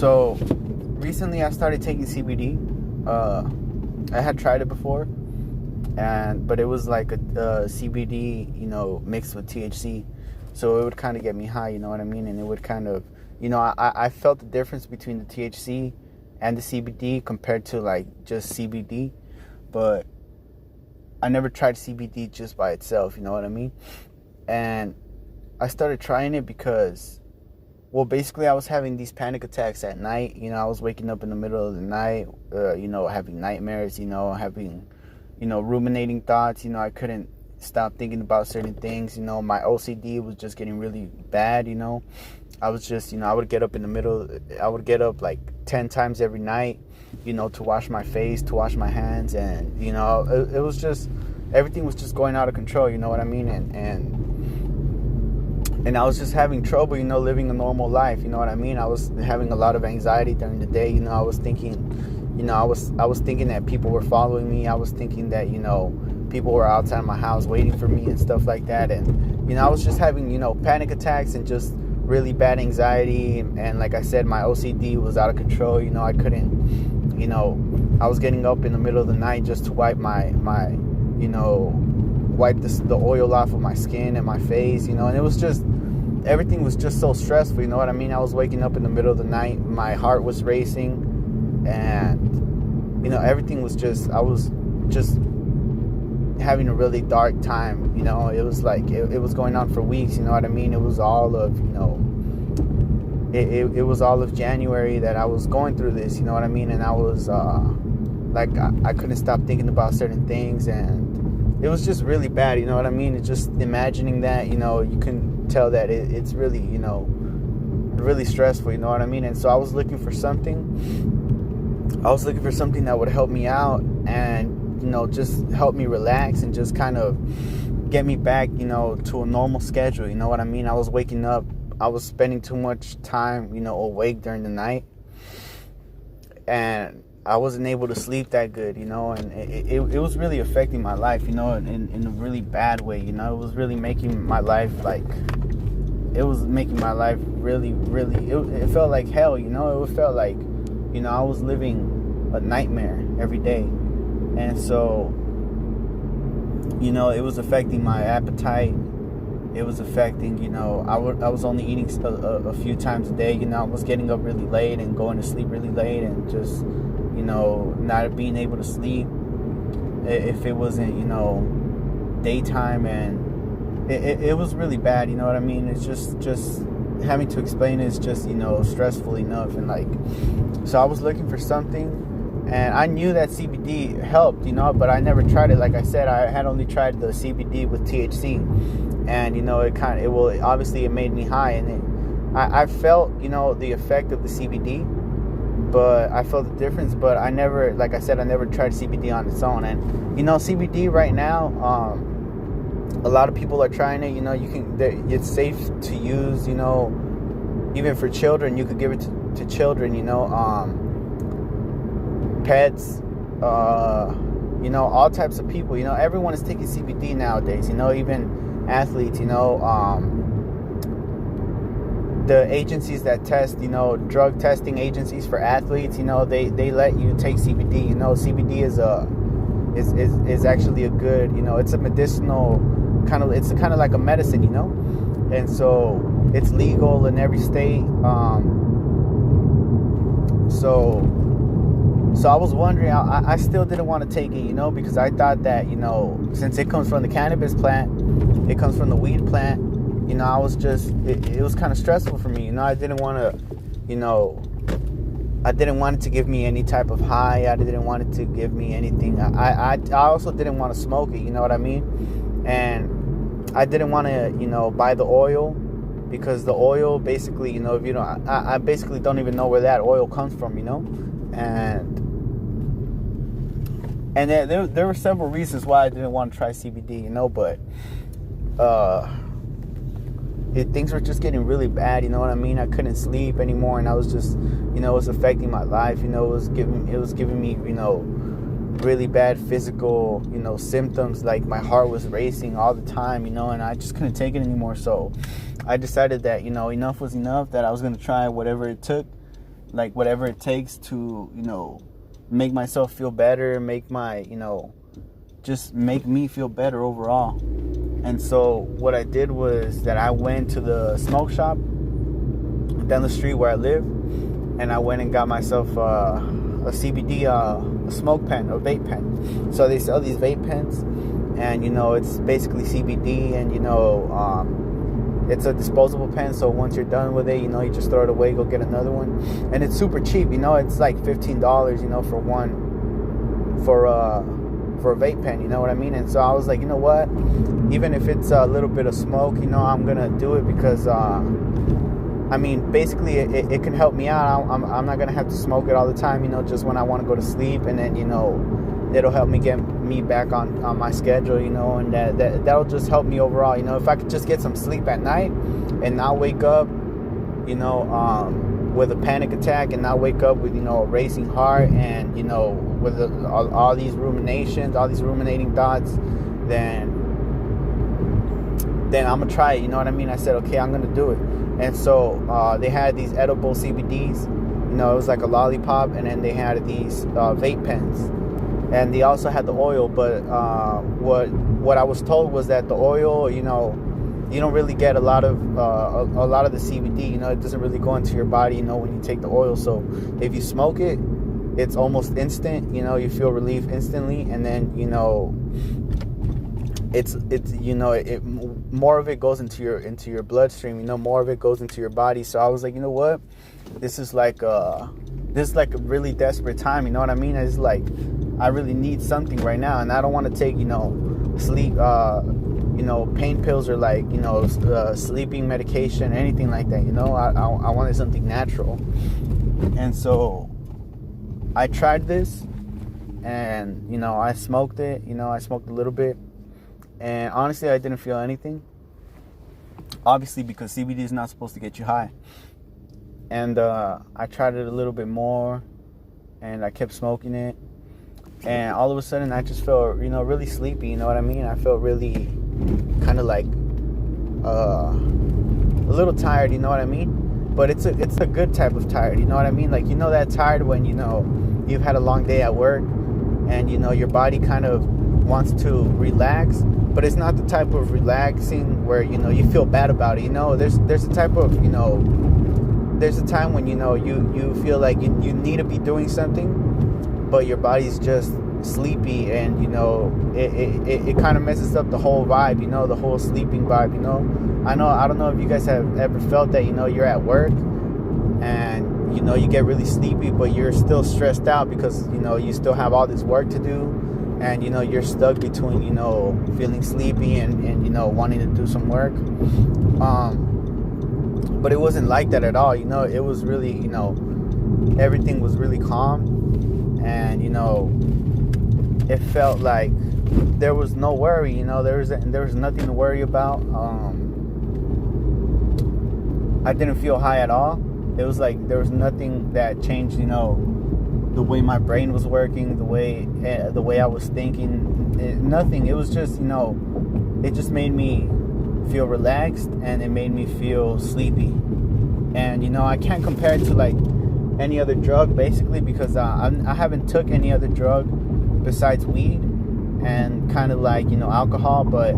So recently I started taking CBD. I had tried it before, but it was like a CBD, mixed with THC. So it would kind of get me high, you know what I mean? And it would kind of, I felt the difference between the THC and the CBD compared to like just CBD. But I never tried CBD just by itself, you know what I mean? And I started trying it because, well, basically I was having these panic attacks at night. I was waking up in the middle of the night, having nightmares, having, ruminating thoughts. I couldn't stop thinking about certain things. My OCD was just getting really bad, I was just, I would get up I would get up like 10 times every night, to wash my face, to wash my hands. And, it was just, everything was just going out of control, you know what I mean? And I was just having trouble, living a normal life, you know what I mean? I was having a lot of anxiety during the day, I was thinking, I was thinking that people were following me. I was thinking that, people were outside my house waiting for me and stuff like that. And, I was just having, panic attacks and just really bad anxiety. And like I said, my OCD was out of control. I couldn't, I was getting up in the middle of the night just to wipe wipe the oil off of my skin and my face, and it was just, everything was just so stressful, you know what I mean? I was waking up in the middle of the night, my heart was racing, and, everything was just, I was just having a really dark time, it was like, it was going on for weeks, you know what I mean? It was all of, it was all of January that I was going through this, you know what I mean? And I was, like, I couldn't stop thinking about certain things, and it was just really bad, you know what I mean? It's just imagining that, you can tell that it's really, really stressful, you know what I mean? And so I was looking for something that would help me out and, just help me relax and just kind of get me back, to a normal schedule, you know what I mean? I was waking up, I was spending too much time, awake during the night, and I wasn't able to sleep that good, and it was really affecting my life, in a really bad way, it was really making my life really, really, it felt like hell, it felt like, I was living a nightmare every day. And so, it was affecting my appetite. It was affecting, I was only eating a few times a day, I was getting up really late and going to sleep really late, and just, not being able to sleep if it wasn't, daytime. And it was really bad, you know what I mean? It's just having to explain it is just, stressful enough. And like, so I was looking for something, and I knew that CBD helped, but I never tried it. Like I said, I had only tried the CBD with THC, and, obviously it made me high, and I felt, the effect of the CBD, but I felt the difference. But I never, like I said, I never tried CBD on its own. And, CBD right now, a lot of people are trying it, it's safe to use, even for children. You could give it to children, pets, all types of people, everyone is taking CBD nowadays, even athletes, the agencies that test, drug testing agencies for athletes, they let you take CBD. CBD is actually a good, it's a medicinal it's kind of like a medicine, and so it's legal in every state. So I was wondering, I still didn't want to take it, because I thought that, since it comes from the cannabis plant, it comes from the weed plant, I was just, it was kind of stressful for me, I didn't want to, I didn't want it to give me any type of high. I didn't want it to give me anything. I also didn't want to smoke it, you know what I mean? And I didn't want to, buy the oil, because the oil basically, if you don't, I basically don't even know where that oil comes from, And there were several reasons why I didn't want to try CBD, but things were just getting really bad, you know what I mean? I couldn't sleep anymore, and I was just, it was affecting my life, it was giving me, really bad physical, symptoms, like my heart was racing all the time, and I just couldn't take it anymore. So I decided that, enough was enough, that I was going to try whatever it took, like whatever it takes to, make myself feel better, make my, just make me feel better overall. And so what I did was that I went to the smoke shop down the street where I live, and I went and got myself a CBD a smoke pen, a vape pen. So they sell these vape pens, and it's basically CBD, and it's a disposable pen. So once you're done with it, you just throw it away, go get another one, and it's super cheap. It's like $15, for one, for a vape pen. You know what I mean? And so I was like, you know what? Even if it's a little bit of smoke, I'm gonna do it because basically it can help me out. I'm not gonna have to smoke it all the time, just when I want to go to sleep, and then it'll help me get me back on my schedule, and that'll just help me overall. If I could just get some sleep at night and not wake up, with a panic attack, and not wake up with a racing heart, and with all these ruminations, all these ruminating thoughts, then I'm gonna try it. You know what I mean? I said, okay, I'm gonna do it. And so they had these edible CBDs. It was like a lollipop, and then they had these vape pens, and they also had the oil. But what I was told was that the oil, you don't really get a lot of the CBD. It doesn't really go into your body, when you take the oil. So if you smoke it, it's almost instant. You feel relief instantly, and then it's more of it goes into your bloodstream. More of it goes into your body. So I was like, you know what, this is like a really desperate time. You know what I mean? It's like I really need something right now, and I don't want to take sleep pain pills, or like sleeping medication, anything like that. I wanted something natural. And so I tried this, and I smoked it. I smoked a little bit, and honestly I didn't feel anything, obviously because CBD is not supposed to get you high. And I tried it a little bit more, and I kept smoking it, and all of a sudden I just felt really sleepy. You know what I mean? I felt really kind of like a little tired. You know what I mean? But it's a good type of tired. You know what I mean? Like, that tired when you've had a long day at work, and your body kind of wants to relax, but it's not the type of relaxing where you feel bad about it. There's a type of there's a time when you feel like you need to be doing something, but your body's just sleepy, and it kind of messes up the whole vibe, the whole sleeping vibe. I don't know if you guys have ever felt that. You're at work, and you get really sleepy, but you're still stressed out because you still have all this work to do, and you're stuck between feeling sleepy and wanting to do some work. But it wasn't like that at all. It was really, everything was really calm, and it felt like there was no worry. There was nothing to worry about. I didn't feel high at all. It was like there was nothing that changed, the way my brain was working, the way I was thinking. Nothing. It was just, it just made me feel relaxed, and it made me feel sleepy. And I can't compare it to like any other drug, basically, because I haven't took any other drug besides weed and kind of like alcohol. But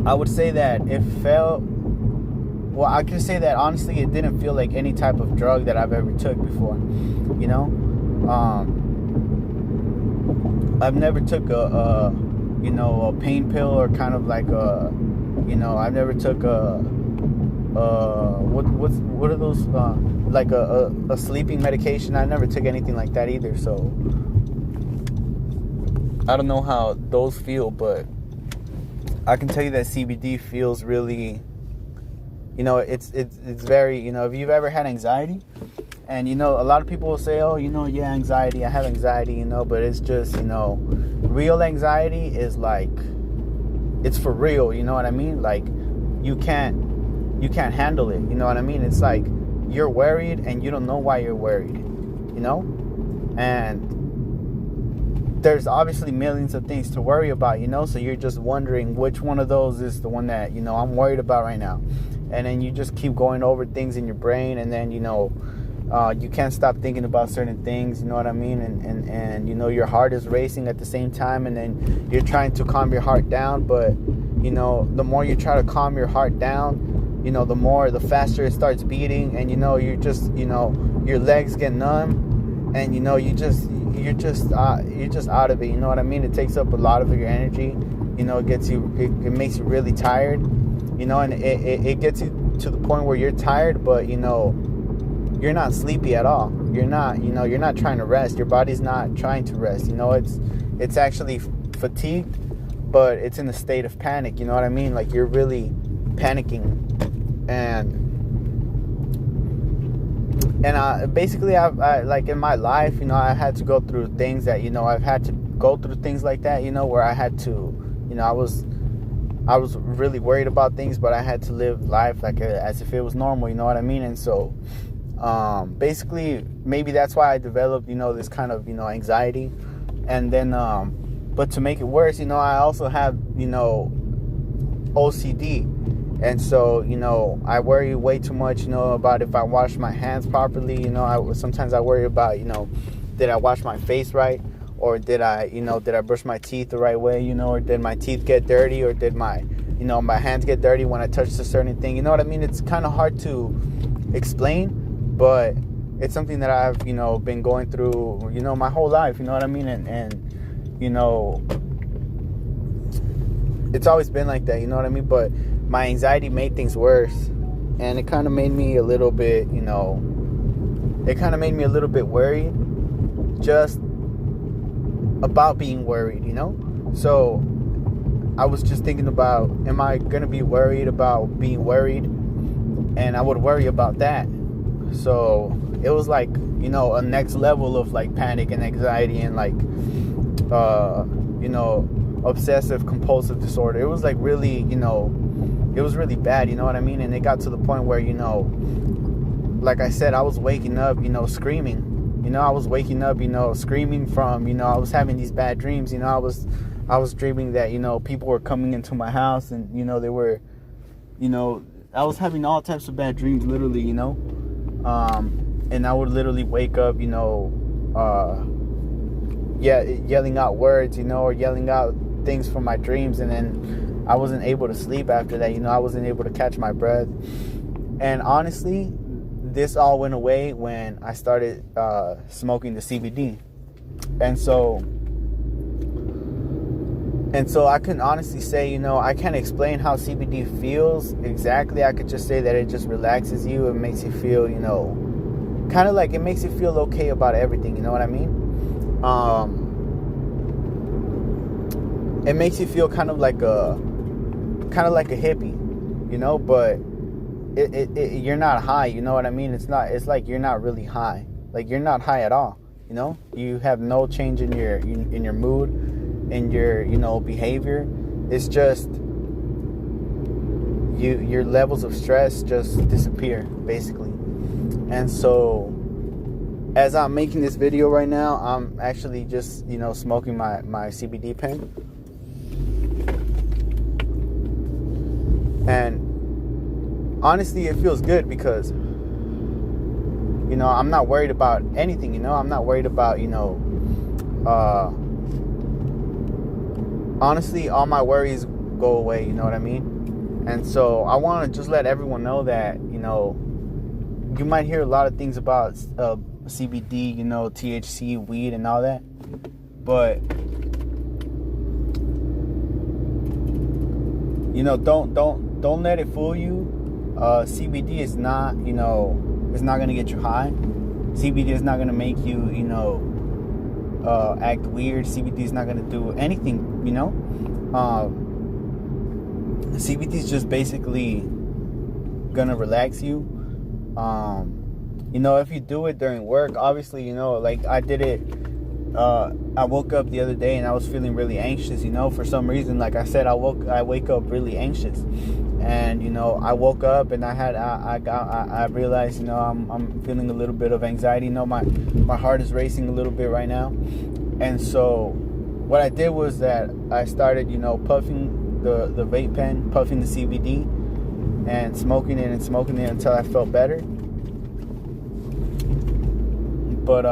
I would say that it felt, well, I can say that honestly it didn't feel like any type of drug that I've ever took before. I've never took a pain pill, or kind of like I've never took what are those, like a sleeping medication. I never took anything like that either, so I don't know how those feel, but I can tell you that CBD feels really, it's very, if you've ever had anxiety, and a lot of people will say, oh, yeah, anxiety, I have anxiety, but it's just, real anxiety is like, it's for real, you know what I mean? Like, you can't handle it, you know what I mean? It's like you're worried and you don't know why you're worried, and there's obviously millions of things to worry about, so you're just wondering which one of those is the one that I'm worried about right now. and then you just keep going over things in your brain, and then, you know, you can't stop thinking about certain things, you know what I mean? And you know, your heart is racing at the same time, and then you're trying to calm your heart down, but, you know, the more you try to calm your heart down, you know, the faster it starts beating, and, you know, you're just, you know, your legs get numb, and, you know, you're just out of it, you know what I mean? It takes up a lot of your energy, you know, it makes you really tired, you know, and it gets you to the point where you're tired, but, you know, you're not sleepy at all. You're not, you know, you're not trying to rest. Your body's not trying to rest. You know, it's actually fatigued, but it's in a state of panic. You know what I mean? Like, you're really panicking. And basically, I like, in my life, you know, I had to go through things that, you know, I've had to go through things like that, you know, where I had to, you know, I was really worried about things, but I had to live life like as if it was normal. You know what I mean? And so, basically, maybe that's why I developed, you know, this kind of, you know, anxiety. And then, but to make it worse, you know, I also have, you know, OCD. And so, you know, I worry way too much, you know, about if I wash my hands properly. You know, sometimes I worry about, you know, did I wash my face right? Or did I brush my teeth the right way? You know, or did my teeth get dirty? Or did my hands get dirty when I touched a certain thing? You know what I mean? It's kind of hard to explain, but it's something that I've, you know, been going through, you know, my whole life, you know what I mean? And you know, it's always been like that, you know what I mean? But my anxiety made things worse, and it kind of made me a little bit, you know, worried, just about being worried, you know? So I was just thinking about, am I going to be worried about being worried? And I would worry about that. So it was like, you know, a next level of like panic and anxiety and like, you know, obsessive compulsive disorder. It was like really, you know, it was really bad, you know what I mean? And it got to the point where, you know, like I said, I was waking up, you know, screaming. You know, I was waking up, you know, screaming from, you know, I was having these bad dreams. You know, I was dreaming that, you know, people were coming into my house, and, you know, they were, you know, I was having all types of bad dreams, literally, you know. And I would literally wake up, you know, yelling out words, you know, or yelling out things from my dreams, and then I wasn't able to sleep after that, you know. I wasn't able to catch my breath. And honestly, this all went away when I started smoking the CBD. And so I can honestly say, you know, I can't explain how CBD feels exactly. I could just say that it just relaxes you. It makes you feel, you know, kind of like, it makes you feel okay about everything, you know what I mean? It makes you feel kind of like a hippie, you know, but you're not high, you know what I mean? It's like you're not really high. Like, you're not high at all, you know? You have no change in your mood, in your, you know, behavior. It's just your levels of stress just disappear, basically. And so as I'm making this video right now, I'm actually just, you know, smoking my CBD pen. And honestly, it feels good because, you know, I'm not worried about anything, you know. I'm not worried about, you know, honestly, all my worries go away, you know what I mean? And so I want to just let everyone know that, you know, you might hear a lot of things about CBD, you know, THC, weed, and all that, but, you know, don't let it fool you. CBD is not, you know, it's not gonna get you high. CBD is not gonna make you, you know, act weird. CBD is not gonna do anything, you know. CBD is just basically gonna relax you. You know, if you do it during work, obviously, you know, like I did it. I woke up the other day and I was feeling really anxious, you know, for some reason. Like I said, I wake up really anxious, and, you know, I woke up and I realized, you know, I'm feeling a little bit of anxiety. You know, my heart is racing a little bit right now. And so what I did was that I started, you know, puffing the vape pen, puffing the CBD, and smoking it until I felt better. But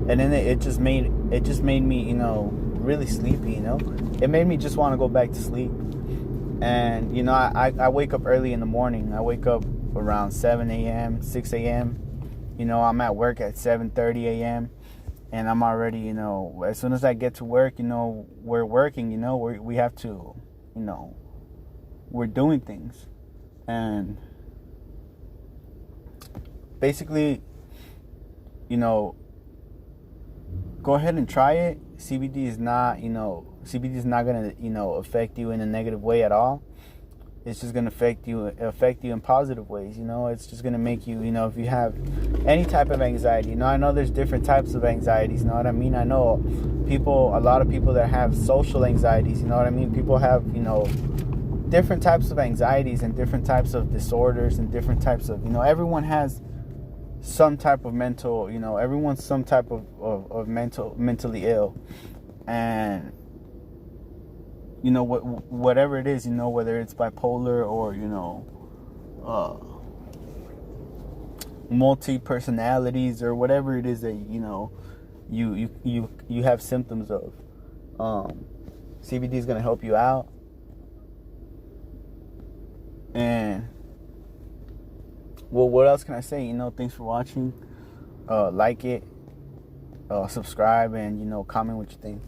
and then it just made me, you know, really sleepy. You know, it made me just want to go back to sleep. And you know, I wake up early in the morning. I wake up around 7 a.m., 6 a.m. You know, I'm at work at 7:30 a.m. and I'm already, you know, as soon as I get to work, you know, we're working. You know, we have to, you know, we're doing things. And basically, you know, go ahead and try it. CBD is not gonna, you know, affect you in a negative way at all. It's just gonna affect you in positive ways. You know, it's just gonna make you, you know, if you have any type of anxiety. You know, I know there's different types of anxieties. You know what I mean? I know a lot of people that have social anxieties. You know what I mean? People have, you know, different types of anxieties and different types of disorders and different types of, you know, everyone has some type of mental, you know, everyone's some type of mentally ill. And you know, whatever it is, you know, whether it's bipolar or, you know, multi personalities or whatever it is that, you know, you have symptoms of, CBD is going to help you out. And well, what else can I say? You know, thanks for watching. Like it, subscribe, and, you know, comment what you think.